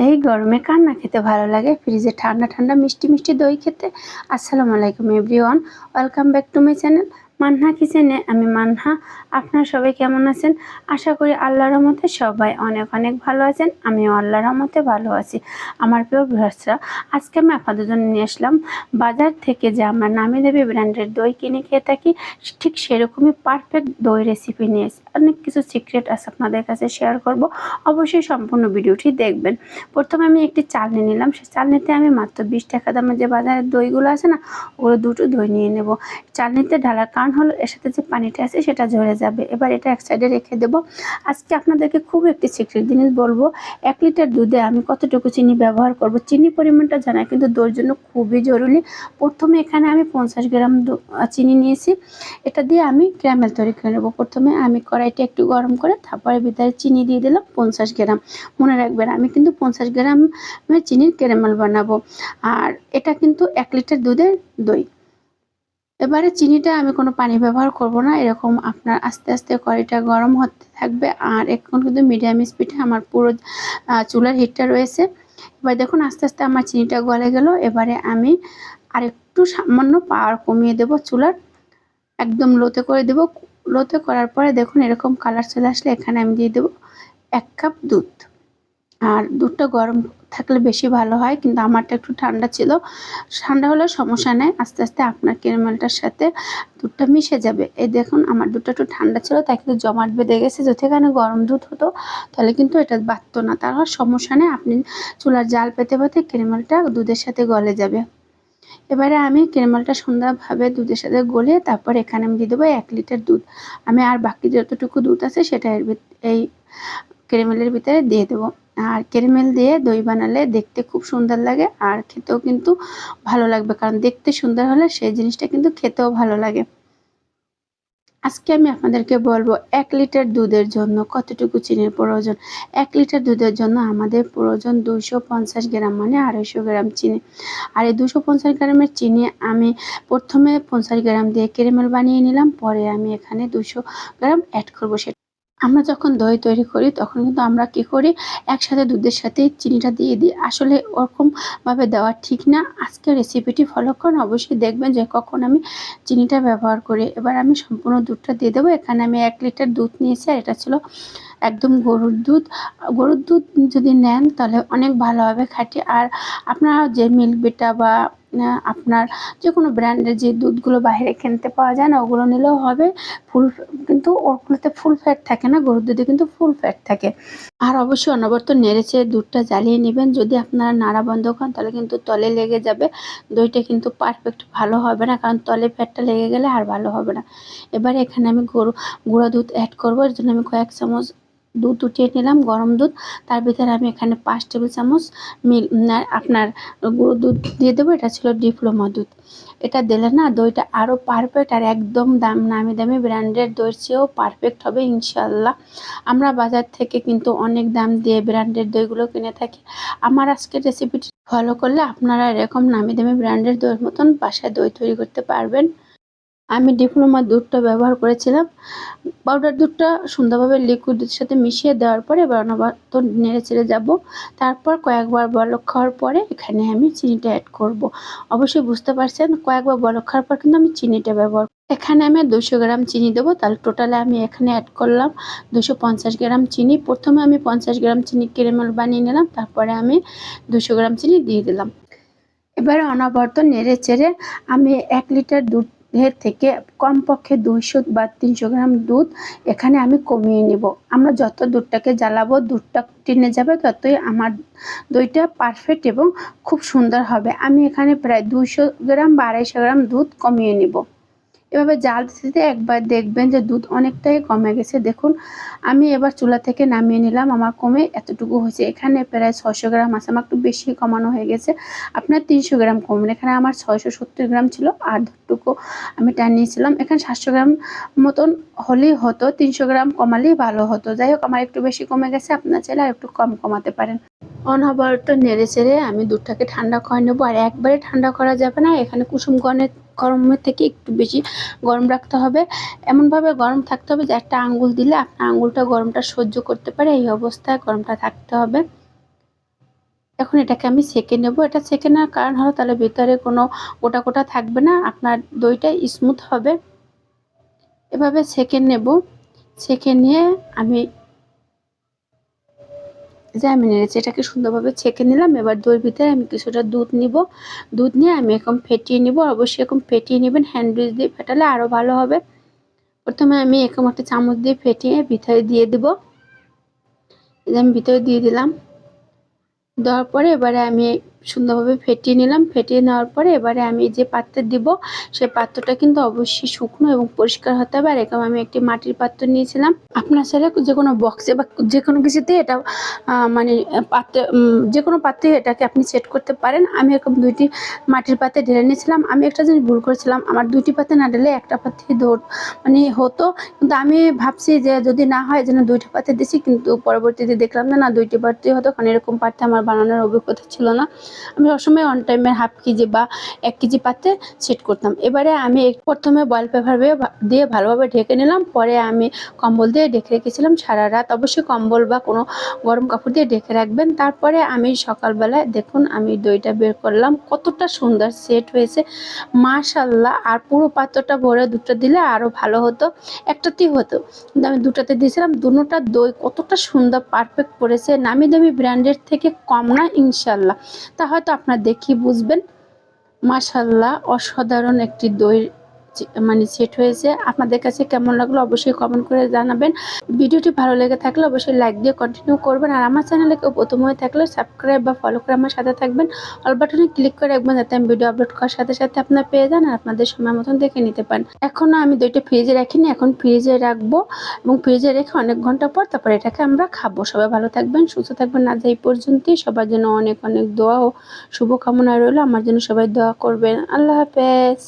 এই গরমে কার না খেতে ভালো লাগে ফ্রিজে ঠান্ডা ঠান্ডা মিষ্টি মিষ্টি দই খেতে। আসসালামু আলাইকুম everyone, welcome back to my channel Manha কিচেনে। আমি মানহা। আপনারা সবাই কেমন আছেন? আশা করি আল্লাহর রহমতে সবাই অনেক অনেক ভালো আছেন। আমিও আল্লাহর রহমতে ভালো আছি। আমার প্রিয় ভিউয়ার্সরা, আজকে আমি আপনাদের জন্য নিয়ে আসলাম বাজার থেকে যে আমরা নামি দামি ব্র্যান্ডের দই কিনে খেয়ে থাকি, ঠিক সেরকমই পারফেক্ট দই রেসিপি নিয়ে এসেছি। অনেক কিছু সিক্রেট আছে আপনাদের কাছে শেয়ার করব, অবশ্যই সম্পূর্ণ ভিডিওটি দেখবেন। প্রথমে আমি একটি চালনি নিলাম। সেই চালনিতে আমি মাত্র 20 টাকা দামের যে বাজারের দইগুলো আছে না, ওগুলো দুটো দই নিয়ে নেব। চালনিতে ঢালার কারণ হলো এর সাথে যে পানিটা আছে সেটা ঝরে যাবে। এবার এটা এক সাইডে রেখে দেব। আজকে আপনাদেরকে খুব একটি সিক্রেট জিনিস বলবো। 1 লিটার দুধে আমি কতটুকু চিনি ব্যবহার করব, চিনি পরিমাণটা জানা কিন্তু দইয়ের জন্য খুবই জরুরি। প্রথমে এখানে আমি 50 গ্রাম চিনি নিয়েছি। এটা দিয়ে আমি ক্যারামেল তৈরি করে নেব। প্রথমে আমি কড়াইটা একটু গরম করে তারপরে ভিতরে চিনি দিয়ে দিলাম 50 গ্রাম। মনে রাখবেন আমি কিন্তু 50 গ্রাম চিনির ক্যারামেল বানাবো। আর এটা কিন্তু 1 লিটার দুধের দই। এবারে চিনিটা আমি কোনো পানি ব্যবহার করব না। এরকম আপনার আস্তে আস্তে কড়াইটা গরম হতে থাকবে। আর এখন কিন্তু মিডিয়াম স্পিডে আমার পুরো চুলার হিটটা রয়েছে। এবার দেখুন আস্তে আস্তে আমার চিনিটা গলে গেল। এবারে আমি আরেকটু সামান্য পাওয়ার কমিয়ে দেব, চুলার একদম লোতে করে দেব। লোতে করার পরে দেখুন এরকম কালার চলে আসলে এখানে আমি দিয়ে দেব 1 কাপ দুধ। আর দুধটা গরম থাকলে বেশি ভালো হয়, কিন্তু আমারটা একটু ঠান্ডা ছিল। ঠান্ডা হলে সমস্যা নেই, আস্তে আস্তে আপনার ক্যারামেলটার সাথে দুধটা মিশে যাবে। এই দেখুন আমার দুধটা একটু ঠান্ডা ছিল, তাই কিন্তু জমাট বেঁধে গেছে। যদি এখানে গরম দুধ হতো তাহলে কিন্তু এটা বাড়তো না। তার সমস্যা নেই, আপনি চুলার জাল পেতে পেতে ক্যারামেলটা দুধের সাথে গলে যাবে। এবারে আমি ক্যারামেলটা সুন্দরভাবে দুধের সাথে গলিয়ে তারপর এখানে আমি দিয়ে দেবো 1 লিটার দুধ। আমি আর বাকি যতটুকু দুধ আছে সেটা এই ক্যারামেলের ভিতরে দিয়ে দেবো। আর ক্যারামেল দিয়ে দই বানালে দেখতে খুব সুন্দর লাগে, আর খেতেও কিন্তু ভালো লাগবে, কারণ দেখতে সুন্দর হলে সেই জিনিসটা কিন্তু খেতেও ভালো লাগে। আজকে আমি আপনাদেরকে বলবো 1 লিটার দুধের জন্য কতটুকু চিনির প্রয়োজন। 1 লিটার দুধের জন্য আমাদের প্রয়োজন 250 গ্রাম, মানে 250 গ্রাম চিনি। আর এই 250 গ্রামের চিনি আমি প্রথমে 50 গ্রাম দিয়ে ক্যারামেল বানিয়ে নিলাম, পরে আমি এখানে 200 গ্রাম অ্যাড করবো। আমরা যখন দই তৈরি করি তখন কিন্তু আমরা কি করি, একসাথে দুধের সাথে চিনিটা দিয়ে দিই। আসলে ওরকমভাবে দেওয়া ঠিক না। আজকের রেসিপিটি ফলো করুন, অবশ্যই দেখবেন যে কখন আমি চিনিটা ব্যবহার করি। এবার আমি সম্পূর্ণ দুধটা দিয়ে দেবো। এখানে আমি 1 লিটার দুধ নিয়েছি, আর এটা ছিল একদম গরুর দুধ। গরুর দুধ যদি নেন তাহলে অনেক ভালো হবে, খাঁটি। আর আপনারা যে মিল্ক বিটা বা আপনার যে কোনো ব্র্যান্ডের যে দুধগুলো বাইরে কিনতে পাওয়া যায় না, ওগুলো নিলেও হবে। ফুল, কিন্তু ওগুলোতে ফুল ফ্যাট থাকে না, গরুর দুধে কিন্তু ফুল ফ্যাট থাকে। আর অবশ্যই অনবরত নেড়েচেড়ে দুধটা জ্বালিয়ে নেবেন। যদি আপনারা নাড়া বন্ধ করেন তাহলে কিন্তু তলে লেগে যাবে, দইটা কিন্তু পারফেক্ট ভালো হবে না, কারণ তলে ফ্যাটটা লেগে গেলে আর ভালো হবে না। এবারে এখানে আমি গুঁড়া দুধ অ্যাড করবো। এর জন্য আমি কয়েক চামচ দুধ উঠিয়ে নিলাম, গরম দুধ। তার ভিতরে আমি এখানে 5 টেবিল চামচ আপনার গুঁড়ো দুধ দিয়ে দেবো। এটা ছিল ডিপ্লোমা দুধ। এটা দিলে না দইটা আরও পারফেক্ট, আর একদম নামি দামি ব্র্যান্ডের দইয়ের চেয়েও পারফেক্ট হবে ইনশাল্লাহ। আমরা বাজার থেকে কিন্তু অনেক দাম দিয়ে ব্র্যান্ডের দইগুলো কিনে থাকি। আমার আজকের রেসিপিটি ফলো করলে আপনারা এরকম নামি দামি ব্র্যান্ডের দইয়ের মতন বাসায় দই তৈরি করতে পারবেন। আমি ডিপ্লোমা দুধটা ব্যবহার করেছিলাম। পাউডার দুধটা সুন্দরভাবে লিকুইডের সাথে মিশিয়ে দেওয়ার পরে এবার অনবরত নেড়ে চেড়ে যাব। তারপর কয়েকবার বলক খাওয়ার পরে এখানে আমি চিনিটা অ্যাড করব। অবশ্যই বুঝতে পারছেন, কয়েকবার বলক খাওয়ার পর কিন্তু আমি চিনিটা ব্যবহার, এখানে আমি 200 গ্রাম চিনি দেবো। তাহলে টোটালে আমি এখানে অ্যাড করলাম 250 গ্রাম চিনি। প্রথমে আমি 50 গ্রাম চিনি ক্যারামেল বানিয়ে নিলাম, তারপরে আমি 200 গ্রাম চিনি দিয়ে দিলাম। এবারে অনবরত নেড়ে চেড়ে আমি 1 লিটার দুধের থেকে কমপক্ষে 200 বা 300 গ্রাম দুধ এখানে আমি কমিয়ে নেব। আমরা যত দুধটাকে জ্বালাবো, দুধটা টেনে যাবে, ততই আমার দইটা পারফেক্ট এবং খুব সুন্দর হবে। আমি এখানে প্রায় 200 গ্রাম বা 250 গ্রাম দুধ কমিয়ে নেব। এভাবে জাল দিতে একবার দেখবেন যে দুধ অনেকটাই কমে গেছে। দেখুন আমি এবার চুলা থেকে নামিয়ে নিলাম, আমার কমে এতটুকু হয়েছে। এখানে প্রায় 600 গ্রাম আছে, আমার একটু বেশি কমানো হয়ে গেছে। আপনার 300 গ্রাম কমবেন। এখানে আমার 670 গ্রাম ছিল, আর দুধটুকু আমি টানিয়েছিলাম। এখানে 700 গ্রাম মতন হলেই হতো, 300 গ্রাম কমালেই ভালো হতো। যাই হোক আমার একটু বেশি কমে গেছে, আপনার চাইলে আর একটু কম কমাতে পারেন। অনবরত নেড়ে চেড়ে আমি দুধটাকে ঠান্ডা করে নেবো। আর একবারে ঠান্ডা করা যাবে না, এখানে কুসুম গরমের থেকে একটু বেশি গরম রাখতে হবে। এমনভাবে গরম থাকতে হবে যে একটা আঙ্গুল দিলে আপনার আঙ্গুলটা গরমটা সহ্য করতে পারে, এই অবস্থায় গরমটা থাকতে হবে। এখন এটাকে আমি সেঁকে নেব। এটা সেঁকে নেওয়ার কারণ হলো তাহলে ভিতরে কোনো গোটা গোটা থাকবে না, আপনার দইটা স্মুথ হবে। এভাবে সেঁকে নেব। সেঁকে নিয়ে আমি নেড়েছি, এটাকে সুন্দরভাবে ছেঁকে নিলাম। এবার দইয়ের ভিতরে আমি কিছুটা দুধ নিব। দুধ নিয়ে আমি এরকম ফেটিয়ে নিব। অবশ্যই এরকম ফেটিয়ে নেবেন, হ্যান্ড উইচ দিয়ে ফেটালে আরও ভালো হবে। প্রথমে আমি এরকম একটা চামচ দিয়ে ফেটিয়ে ভিতরে দিয়ে দেব। আমি ভিতরে দিয়ে দিলাম। দেওয়ার পরে এবারে আমি সুন্দরভাবে ফেটিয়ে নিলাম। ফেটিয়ে নেওয়ার পরে এবারে আমি যে পাত্রে দিব সেই পাত্রটা কিন্তু অবশ্যই শুকনো এবং পরিষ্কার হতে হবে। আর এরকম আমি একটি মাটির পাত্র নিয়েছিলাম। আপনার চাইলে যে কোনো বক্সে বা যে কোনো কিছুতে এটা মানে পাত্রে যে কোনো পাত্রে এটাকে আপনি সেট করতে পারেন। আমি এরকম 2টি মাটির পাত্রে ঢেলে নিয়েছিলাম। আমি একটা জিনিস ভুল করেছিলাম, আমার 2টি পাত্রে না ঢেলে একটা পাত্রে মানে হতো, কিন্তু আমি ভাবছি যে যদি না হয় যেন 2টি পাত্রে দিছি, কিন্তু পরবর্তীতে দেখলাম না 2টি পাত্রে হতো, কারণ এরকম পাত্রে আমার বানানোর অভিজ্ঞতা ছিল না। আমি সবসময় অন টাইমের হাফ কেজি বা 1 কেজি পাত্রে সেট করতাম। এবারে আমি প্রথমে বয়েল পেপার দিয়ে ভালোভাবে ঢেকে নিলাম। পরে আমি কম্বল দিয়ে ঢেকে রেখেছিলাম সারা রাত। অবশ্যই কম্বল বা কোনো গরম কাপড় দিয়ে ঢেকে রাখবেন। তারপরে আমি সকালবেলায় দেখুন আমি দইটা বের করলাম, কতটা সুন্দর সেট হয়েছে মাশাআল্লাহ। আর পুরো পাত্রটা ভরে 2টা দিলে আরও ভালো হতো, একটাতেই হতো, কিন্তু আমি 2টাতে দিয়েছিলাম। দুটোটা দই কতটা সুন্দর পারফেক্ট পড়েছে, নামি দামি ব্র্যান্ডের থেকে কম না ইনশাল্লাহ। তা হয়তো আপনারা দেখি বুঝবেন। মাশাআল্লাহ, অসাধারণ একটি দই মানে সেট হয়েছে। আপনাদের কাছে কেমন লাগলো অবশ্যই কমেন্ট করে জানাবেন। ভিডিওটি ভালো লেগে থাকলে অবশ্যই লাইক দিয়ে কন্টিনিউ করবেন। আর আমার চ্যানেলে কেউ প্রথম হয়ে থাকলে সাবস্ক্রাইব বা ফলো করে আমার সাথে থাকবেন। অল বাটনে ক্লিক করে রাখবেন যাতে আমি ভিডিও আপলোড করার সাথে সাথে আপনারা পেয়ে যান আর আপনাদের সময় মতন দেখে নিতে পারেন। এখনও আমি দইটা ফ্রিজে রাখিনি, এখন ফ্রিজে রাখবো এবং ফ্রিজে রেখে অনেক ঘন্টা পর তারপর এটাকে আমরা খাবো। সবাই ভালো থাকবেন, সুস্থ থাকবেন। আজ এই পর্যন্তই। সবার জন্য অনেক অনেক দোয়া ও শুভকামনা রইল। আমার জন্য সবাই দোয়া করবেন। আল্লাহ হাফেজ।